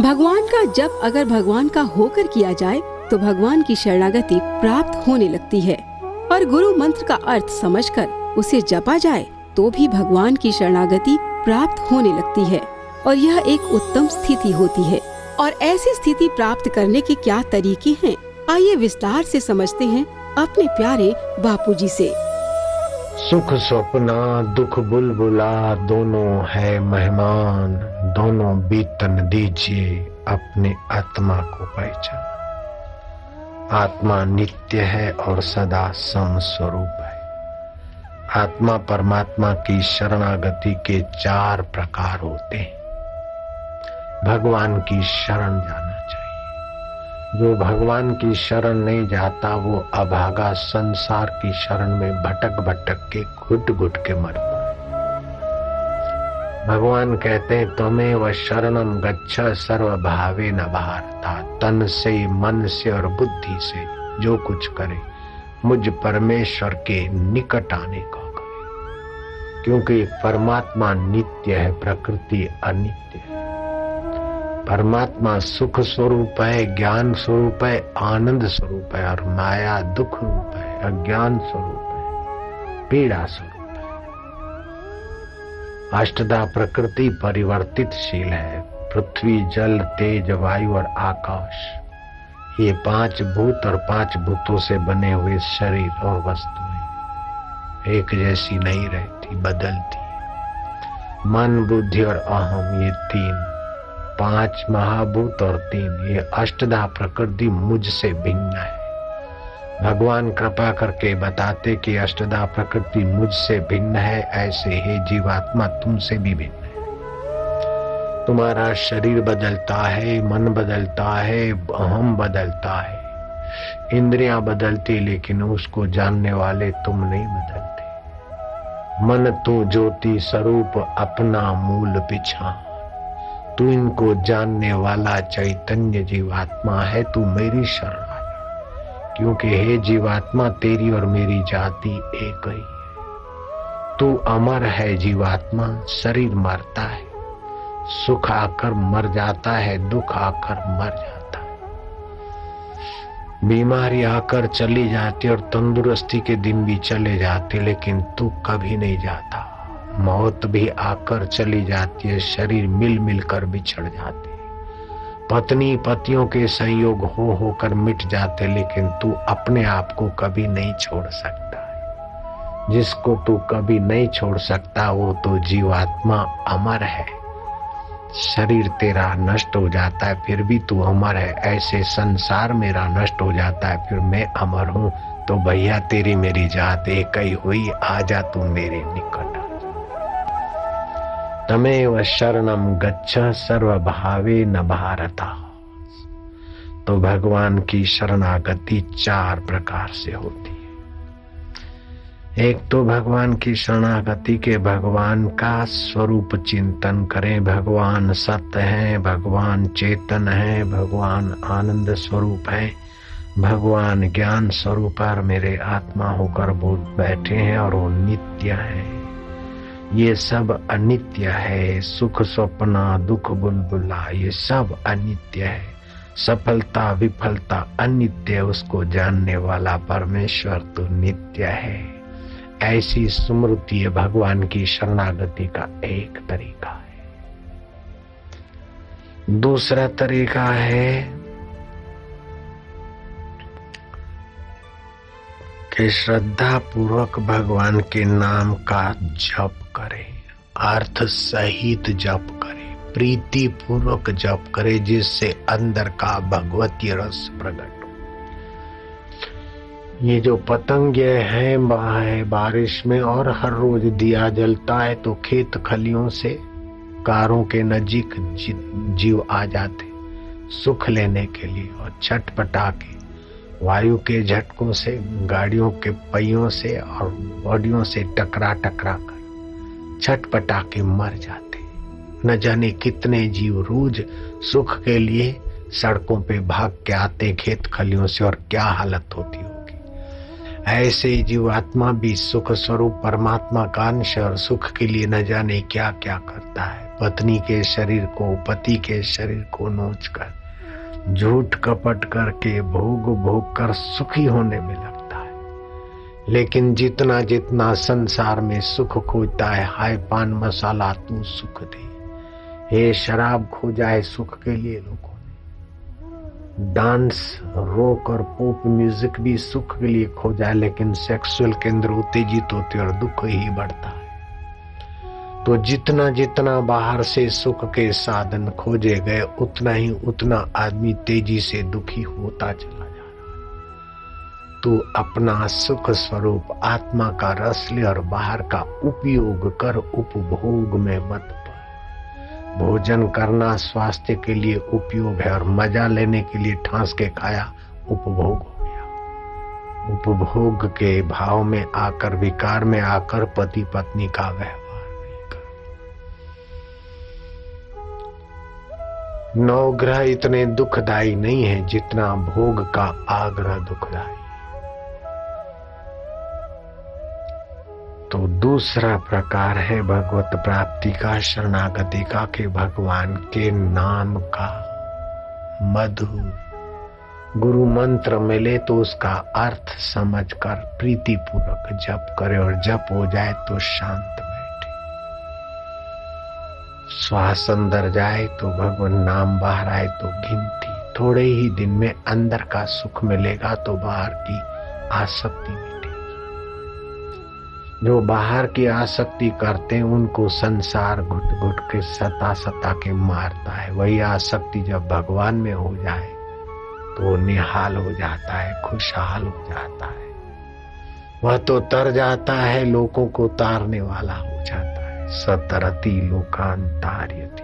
भगवान का जप अगर भगवान का होकर किया जाए तो भगवान की शरणागति प्राप्त होने लगती है, और गुरु मंत्र का अर्थ समझकर उसे जपा जाए तो भी भगवान की शरणागति प्राप्त होने लगती है, और यह एक उत्तम स्थिति होती है। और ऐसी स्थिति प्राप्त करने के क्या तरीके हैं, आइए विस्तार से समझते हैं अपने प्यारे बापूजी से। सुख स्वप्ना दुख बुलबुला दोनों है मेहमान, दोनों बीतन दीजिए अपने आत्मा को पहचान। आत्मा नित्य है और सदा सम स्वरूप है। आत्मा परमात्मा की शरणागति के 4 प्रकार होते हैं। भगवान की शरण जाना चाहिए। जो भगवान की शरण नहीं जाता वो अभागा संसार की शरण में भटक भटक के घुट घुट के मरता है। भगवान कहते हैं त्वमेव शरणम गच्छ सर्व भावे न भारता। तन से मन से और बुद्धि से जो कुछ करे मुझ परमेश्वर के निकट आने को करे, क्योंकि परमात्मा नित्य है, प्रकृति अनित्य है। परमात्मा सुख स्वरूप है, ज्ञान स्वरूप है, आनंद स्वरूप है, और माया दुख रूप है, अज्ञान स्वरूप है, पीड़ा स्वरूप है। अष्टधा प्रकृति परिवर्तितशील है। पृथ्वी, जल, तेज, वायु और आकाश, ये 5 भूत और 5 भूतों से बने हुए शरीर और वस्तुएं एक जैसी नहीं रहती, बदलती। मन, बुद्धि और अहम, ये 3, 5 महाभूत और 3, ये अष्टधा प्रकृति मुझसे भिन्न है। भगवान कृपा करके बताते कि अष्टधा प्रकृति मुझसे भिन्न है, ऐसे ही जीवात्मा तुमसे भी भिन्न है। तुम्हारा शरीर बदलता है, मन बदलता है, अहम बदलता है, इंद्रियां बदलती, लेकिन उसको जानने वाले तुम नहीं बदलते। मन तू ज्योति स्वरूप अपना मूल पिछान, तू इनको जानने वाला चैतन्य जीवात्मा है, तू मेरी शरण आया। क्योंकि हे जीवात्मा तेरी और मेरी जाति एक ही है। तू अमर है जीवात्मा, शरीर मरता है, सुख आकर मर जाता है, दुख आकर मर जाता है, बीमारी आकर चली जाती और तंदुरुस्ती के दिन भी चले जाते, लेकिन तू कभी नहीं जाता। मौत भी आकर चली जाती है, शरीर मिल मिलकर बिछड़ जाते, पत्नी पतियों के संयोग होकर मिट जाते, लेकिन तू अपने आप को कभी नहीं छोड़ सकता है। जिसको तू कभी नहीं छोड़ सकता वो तो जीवात्मा अमर है। शरीर तेरा नष्ट हो जाता है फिर भी तू अमर है, ऐसे संसार मेरा नष्ट हो जाता है फिर मैं अमर हूँ। तो भैया तेरी मेरी जात एक ही हुई, आजा तू मेरे निकट। तमेव शरणम गच्छ सर्व भावे न भारता। तो भगवान की शरणागति 4 प्रकार से होती है। एक तो भगवान की शरणागति के भगवान का स्वरूप चिंतन करें। भगवान सत्य है, भगवान चेतन है, भगवान आनंद स्वरूप है, भगवान ज्ञान स्वरूप और मेरे आत्मा होकर बोल बैठे हैं और वो नित्य है। ये सब अनित्य है। सुख स्वप्ना दुख बुलबुला ये सब अनित्य है। सफलता विफलता अनित्य है, उसको जानने वाला परमेश्वर तो नित्य है। ऐसी स्मृति भगवान की शरणागति का एक तरीका है। दूसरा तरीका है कि श्रद्धा पूर्वक भगवान के नाम का जप करें, अर्थ सहित जप करें, प्रीति पूर्वक जप करें, जिससे अंदर का भगवती रस प्रकट हो। ये जो पतंगे हैं बारिश में और हर रोज दिया जलता है तो खेत खलियों से कारों के नजीक जीव आ जाते सुख लेने के लिए, और छटपटा के वायु के झटकों से, गाड़ियों के पहियों से और बॉडियों से टकरा कर छटपटा के मर जाते। न जाने कितने जीव रोज सुख के लिए सड़कों पे भाग के आते खेत खलियों से, और क्या हालत होती होगी। ऐसे ही जीवात्मा भी सुख स्वरूप परमात्मा का अंश और सुख के लिए न जाने क्या क्या करता है। पत्नी के शरीर को, पति के शरीर को नोच कर, झूठ कपट करके, भोग भोग कर सुखी होने में लगता है। लेकिन जितना जितना संसार में सुख खोजता है, हाय पान मसाला तू सुख दे, हे शराब खोजा है सुख के लिए लोगों ने, डांस, रॉक और पॉप म्यूजिक भी सुख के लिए खोजा है, लेकिन सेक्सुअल केंद्र उत्तेजित होते और दुख ही बढ़ता है। तो जितना जितना बाहर से सुख के साधन खोजे गए, उतना ही उतना आदमी तेजी से दुखी होता चला जा रहा है। तू अपना सुख स्वरूप आत्मा का रस ले और बाहर का उपयोग कर, उपभोग में मत पड़। भोजन करना स्वास्थ्य के लिए उपयोग है और मजा लेने के लिए ठांस के खाया उपभोग हो गया। उपभोग के भाव में आकर, विकार में आकर पति पत्नी का व्यवहार नवग्रह इतने दुखदायी नहीं है जितना भोग का आग्रह दुखदायी। तो दूसरा प्रकार है भगवत प्राप्ति का, शरणागति का, कि भगवान के नाम का मधुर गुरु मंत्र मिले तो उसका अर्थ समझकर प्रीति पूर्वक जप करे, और जप हो जाए तो शांत बैठे। श्वास अंदर जाए तो भगवान नाम, बाहर आए तो गिनती। थोड़े ही दिन में अंदर का सुख मिलेगा तो बाहर की आसक्ति मिटेगी। जो बाहर की आसक्ति करते हैं उनको संसार घुट घुट के सता सता के मारता है। वही आसक्ति जब भगवान में हो जाए तो निहाल हो जाता है, खुशहाल हो जाता है। वह तो तर जाता है, लोगों को तारने वाला हो जाता है। सतरति लोकांतार्यति।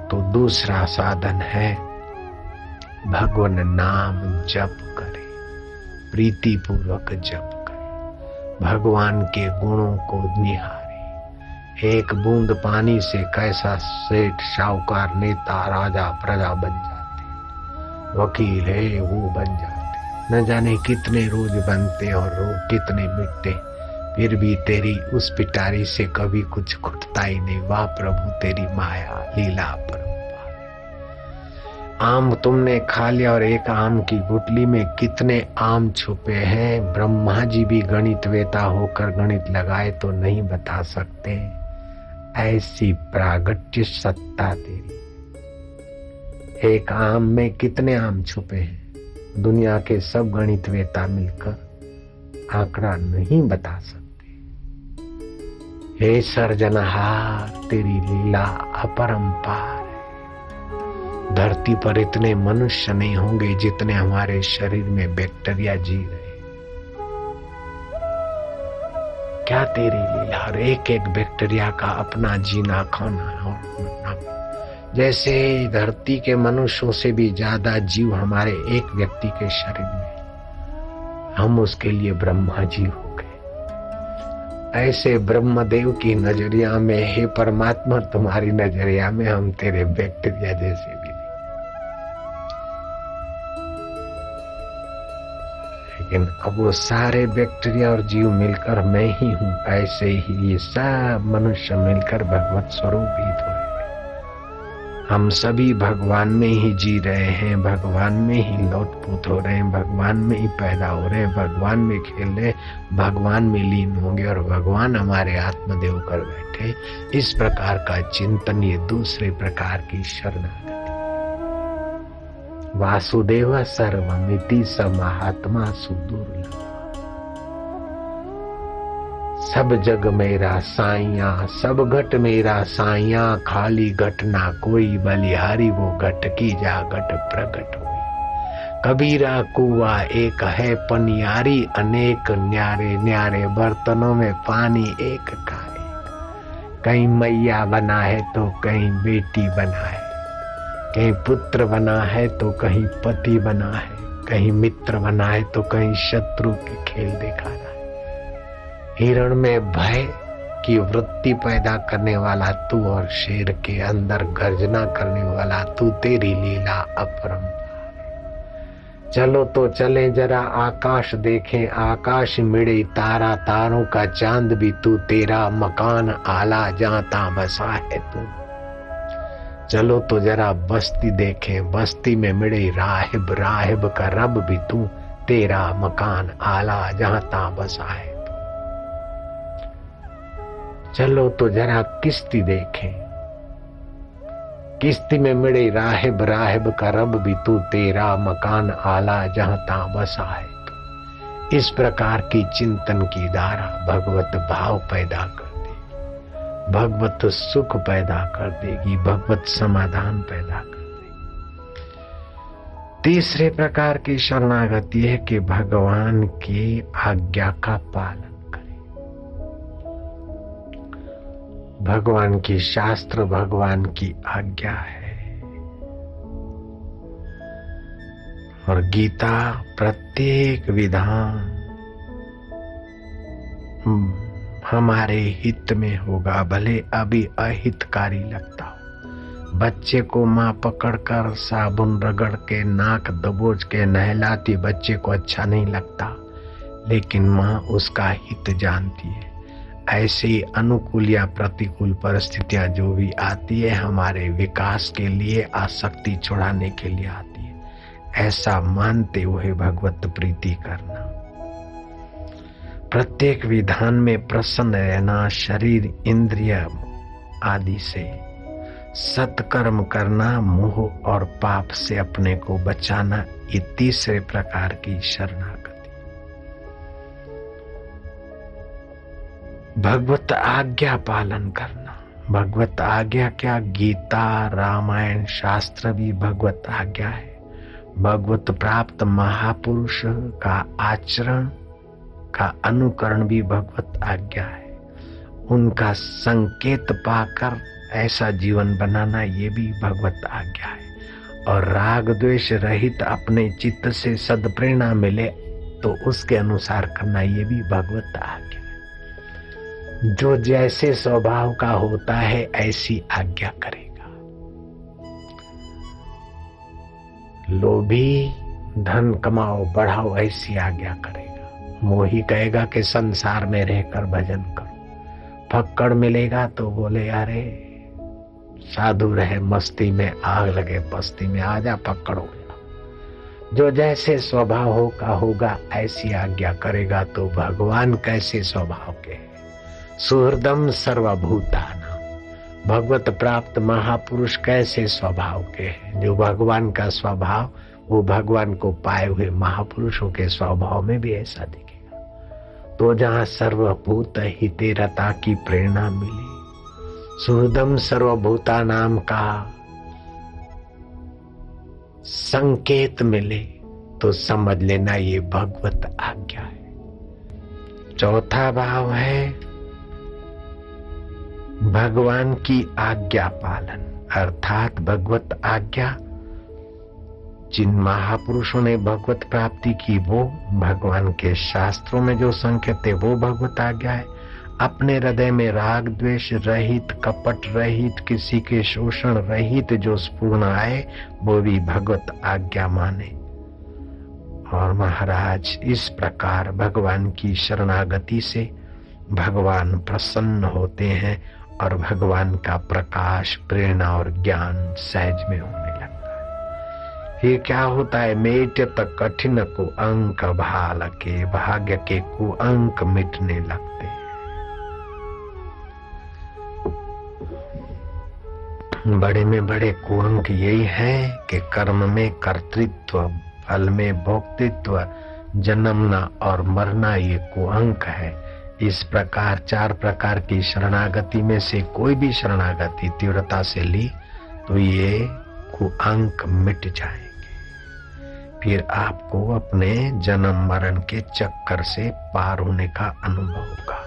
तो दूसरा साधन है भगवान नाम जप करे, प्रीति पूर्वक जप करे, भगवान के गुणों को निहारे। एक बूंद पानी से कैसा सेठ, शाहूकार, नेता, राजा, प्रजा बन जाते, वकील है वो बन जाते। न जाने कितने रोज बनते और रोज कितने मिटते, फिर भी तेरी उस पिटारी से कभी कुछ खुटता ही नहीं। वाह प्रभु तेरी माया लीला परंपार। आम तुमने खा लिया और एक आम की गुठली में कितने आम छुपे हैं। ब्रह्मा जी भी गणित वेता होकर गणित लगाए तो नहीं बता सकते। ऐसी प्रागट्य सत्ता तेरी। एक आम में कितने आम छुपे हैं, दुनिया के सब गणित वेता मिलकर आंकड़ा नहीं बता सकते। हे सर्जनहार तेरी लीला अपरंपार है। धरती पर इतने मनुष्य नहीं होंगे जितने हमारे शरीर में बैक्टीरिया जी रहे। क्या तेरी लीला। और एक एक बैक्टीरिया का अपना जीना, खाना और मरना। जैसे धरती के मनुष्यों से भी ज्यादा जीव हमारे एक व्यक्ति के शरीर में, हम उसके लिए ब्रह्मा जी हो गए। ऐसे ब्रह्मदेव की नजरिया में, हे परमात्मा तुम्हारी नजरिया में हम तेरे बैक्टीरिया जैसे भी नहीं। लेकिन अब वो सारे बैक्टीरिया और जीव मिलकर मैं ही हूँ। ऐसे ही ये सब मनुष्य मिलकर भगवत स्वरूप ही तो है। हम सभी भगवान में ही जी रहे हैं, भगवान में ही लौटपूत हो रहे हैं, भगवान में ही पैदा हो रहे हैं, भगवान में खेल रहे, भगवान में लीन होंगे और भगवान हमारे आत्मदेव कर बैठे। इस प्रकार का चिंतन ये दूसरे प्रकार की शरणागति। वासुदेव सर्वमिति स महात्मा सुदुर्लभ। सब जग मेरा साइया, सब घट मेरा साइया, खाली घट ना कोई, बलिहारी वो घट की जा घट प्रगट हुई। कबीरा कुआ एक है पनियारी, अनेक न्यारे न्यारे बर्तनों में पानी एक का एक। कहीं मैया बना है तो कहीं बेटी बना है, कहीं पुत्र बना है तो कहीं पति बना है, कहीं मित्र बना है तो कहीं शत्रु के खेल देखा रहा है। हिरण में भय की वृत्ति पैदा करने वाला तू और शेर के अंदर गर्जना करने वाला तू, तेरी लीला अपरंपार। चलो तो चले जरा आकाश देखें, आकाश मिले तारा, तारों का चांद भी तू, तेरा मकान आला जाता बसा है तू। चलो तो जरा बस्ती देखें, बस्ती में मिले राहिब, राहिब का रब भी तू, तेरा मकान आला जाता बसा है तू। चलो तो जरा किश्ती देखें, किश्ती में मिले राहिब, राहिब का रब भी तू, तेरा मकान आला जहां ता बसा है तू। इस प्रकार की चिंतन की धारा भगवत भाव पैदा कर देगी, भगवत सुख पैदा कर देगी, भगवत समाधान पैदा कर देगी। तीसरे प्रकार की शरणागति है कि भगवान की आज्ञा का पालन। भगवान की शास्त्र भगवान की आज्ञा है और गीता प्रत्येक विधान हमारे हित में होगा, भले अभी अहितकारी लगता हो। बच्चे को माँ पकड़कर साबुन रगड़ के नाक दबोच के नहलाती बच्चे को अच्छा नहीं लगता, लेकिन माँ उसका हित जानती है। ऐसे ही अनुकूल या प्रतिकूल परिस्थितियां जो भी आती है हमारे विकास के लिए, आसक्ति छुड़ाने के लिए आती है, ऐसा मानते हुए भगवत प्रीति करना, प्रत्येक विधान में प्रसन्न रहना, शरीर इंद्रिय आदि से सत्कर्म करना, मोह और पाप से अपने को बचाना, ये तीसरे प्रकार की शरणागति। भगवत आज्ञा पालन करना। भगवत आज्ञा क्या? गीता, रामायण, शास्त्र भी भगवत आज्ञा है। भगवत प्राप्त महापुरुष का आचरण का अनुकरण भी भगवत आज्ञा है। उनका संकेत पाकर ऐसा जीवन बनाना ये भी भगवत आज्ञा है। और राग द्वेष रहित अपने चित्त से सद्प्रेरणा मिले तो उसके अनुसार करना ये भी भगवत आज्ञा है। जो जैसे स्वभाव का होता है ऐसी आज्ञा करेगा। लोभी धन कमाओ बढ़ाओ ऐसी आज्ञा करेगा। मोही कहेगा कि संसार में रहकर भजन करो। फक्कड़ मिलेगा तो बोले अरे साधु रहे मस्ती में, आग लगे बस्ती में, आजा फक्कड़ हो जा। जो जैसे स्वभाव होगा ऐसी आज्ञा करेगा। तो भगवान कैसे स्वभाव के हैं? सुहृदम सर्वभूतानां। भगवत प्राप्त महापुरुष कैसे स्वभाव के हैं? जो भगवान का स्वभाव, वो भगवान को पाए हुए महापुरुषों के स्वभाव में भी ऐसा दिखेगा। तो जहाँ सर्वभूत हितेरता की प्रेरणा मिली, सुहृदम सर्वभूतानां का संकेत मिले, तो समझ लेना ये भगवत आज्ञा है। चौथा भाव है भगवान की आज्ञा पालन, अर्थात भगवत आज्ञा। जिन महापुरुषों ने भगवत प्राप्ति की वो भगवान के शास्त्रों में जो संकेत है वो भगवत आज्ञा है। अपने हृदय में राग द्वेष रहित, कपट रहित, किसी के शोषण रहित जो स्फूर्ण आए वो भी भगवत आज्ञा माने। और महाराज इस प्रकार भगवान की शरणागति से भगवान प्रसन्न होते हैं और भगवान का प्रकाश, प्रेरणा और ज्ञान सहज में होने लगता है। ये क्या होता है? मेटत कठिन को अंक भाल के, भाग्य के कुअंक मिटने लगते हैं। बड़े में बड़े कुअंक यही है कि कर्म में कर्तृत्व, फल में भोक्तृत्व, जन्मना और मरना ये कुअंक है। इस प्रकार 4 प्रकार की शरणागति में से कोई भी शरणागति तीव्रता से ली तो ये कुअंक मिट जाएंगे। फिर आपको अपने जन्म मरण के चक्कर से पार होने का अनुभव होगा।